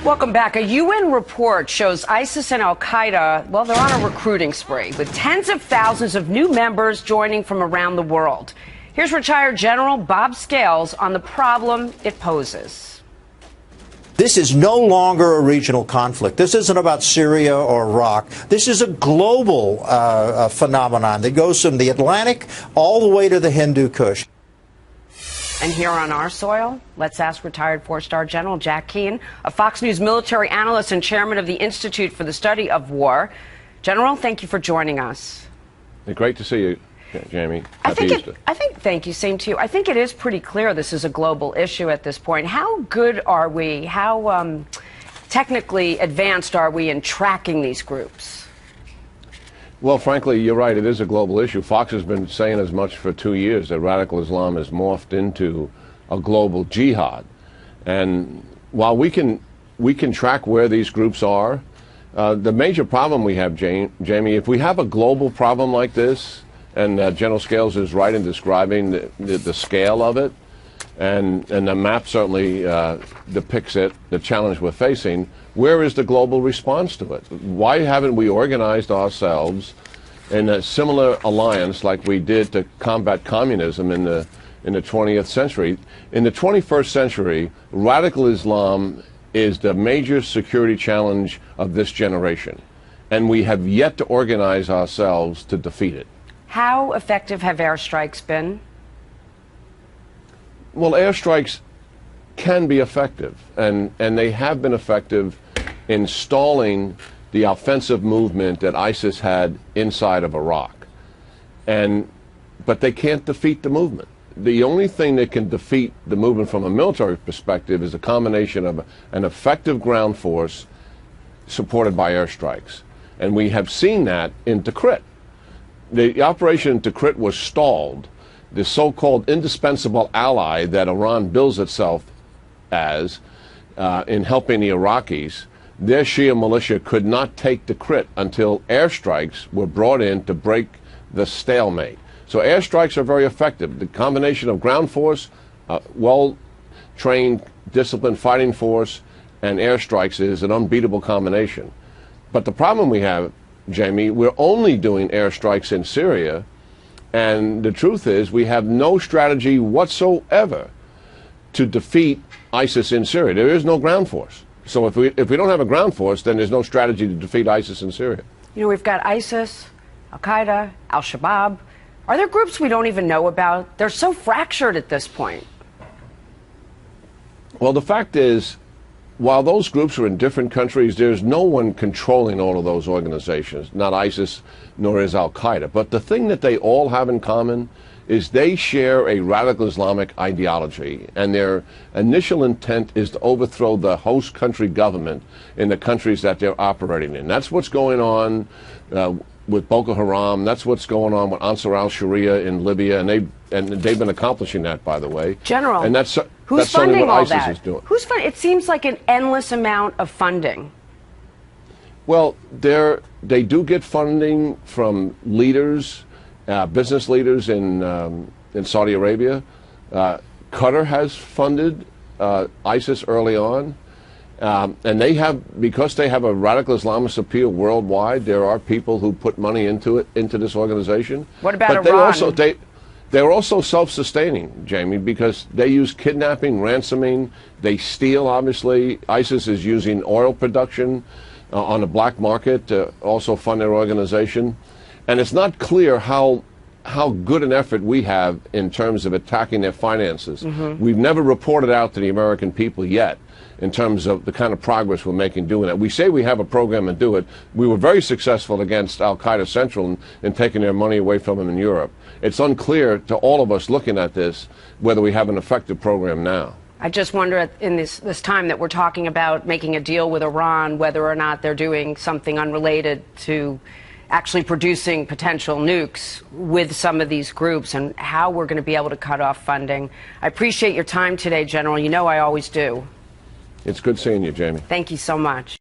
Welcome back. A UN report shows ISIS and al-Qaeda, well, they're on a recruiting spree with tens of thousands of new members joining from around the world. Here's retired General Bob Scales on the problem it poses. This is no longer a regional conflict. This isn't about Syria or Iraq. This is a global phenomenon that goes from the Atlantic all the way to the Hindu Kush. And here on our soil, let's ask retired four-star General Jack Keane, a Fox News military analyst and chairman of the Institute for the Study of War. General, thank you for joining us. Great to see you, Jamie. Thank you, same to you. I think it is pretty clear this is a global issue at this point. How good are we, how technically advanced are we in tracking these groups? Well, frankly, you're right. It is a global issue. Fox has been saying as much for 2 years that radical Islam has morphed into a global jihad. And while we can track where these groups are, the major problem we have, Jamie, if we have a global problem like this, and General Scales is right in describing the scale of it, and the map certainly depicts it, the challenge we're facing, where is the global response to it? Why haven't we organized ourselves in a similar alliance like we did to combat communism in the 20th century? In the 21st century, radical Islam is the major security challenge of this generation, and we have yet to organize ourselves to defeat it. How effective have airstrikes been? Well, airstrikes can be effective, and they have been effective in stalling the offensive movement that ISIS had inside of Iraq. But they can't defeat the movement. The only thing that can defeat the movement from a military perspective is a combination of an effective ground force supported by airstrikes. And we have seen that in Tikrit. The operation in Tikrit was stalled. The so-called indispensable ally that Iran bills itself as in helping the Iraqis, their Shia militia could not take Tikrit until airstrikes were brought in to break the stalemate. So airstrikes are very effective. The combination of ground force, well-trained, disciplined fighting force, and airstrikes is an unbeatable combination. But the problem we have, Jamie, we're only doing airstrikes in Syria, and the truth is we have no strategy whatsoever to defeat ISIS in Syria. There is no ground force. So if we don't have a ground force, then there's no strategy to defeat ISIS in Syria. You know, we've got ISIS, al-Qaeda, al-Shabaab. Are there groups we don't even know about? They're so fractured at this point. Well, the fact is, while those groups are in different countries, there's no one controlling all of those organizations, not ISIS nor is al-Qaeda. But the thing that they all have in common is they share a radical Islamic ideology, and their initial intent is to overthrow the host country government in the countries that they're operating in. That's what's going on with Boko Haram. That's what's going on with Ansar al-Sharia in Libya, and they've been accomplishing that, by the way. General, and that's who's certainly funding what all ISIS that? is doing. Who's funding? It seems like an endless amount of funding. Well, they do get funding from leaders, business leaders in Saudi Arabia. Qatar has funded ISIS early on, and because they have a radical Islamist appeal worldwide, there are people who put money into this organization. What about Iran? They're also self-sustaining, Jamie, because they use kidnapping, ransoming. They steal, obviously. ISIS is using oil production on the black market to also fund their organization. And it's not clear how good an effort we have in terms of attacking their finances. Mm-hmm. We've never reported out to the American people yet in terms of the kind of progress we're making doing that. We say we have a program and do it. We were very successful against Al-Qaeda Central in taking their money away from them in Europe. It's unclear to all of us looking at this whether we have an effective program now. I just wonder in this time that we're talking about making a deal with Iran, whether or not they're doing something unrelated to actually producing potential nukes with some of these groups, and how we're going to be able to cut off funding. I appreciate your time today, General. You know I always do. It's good seeing you, Jamie. Thank you so much.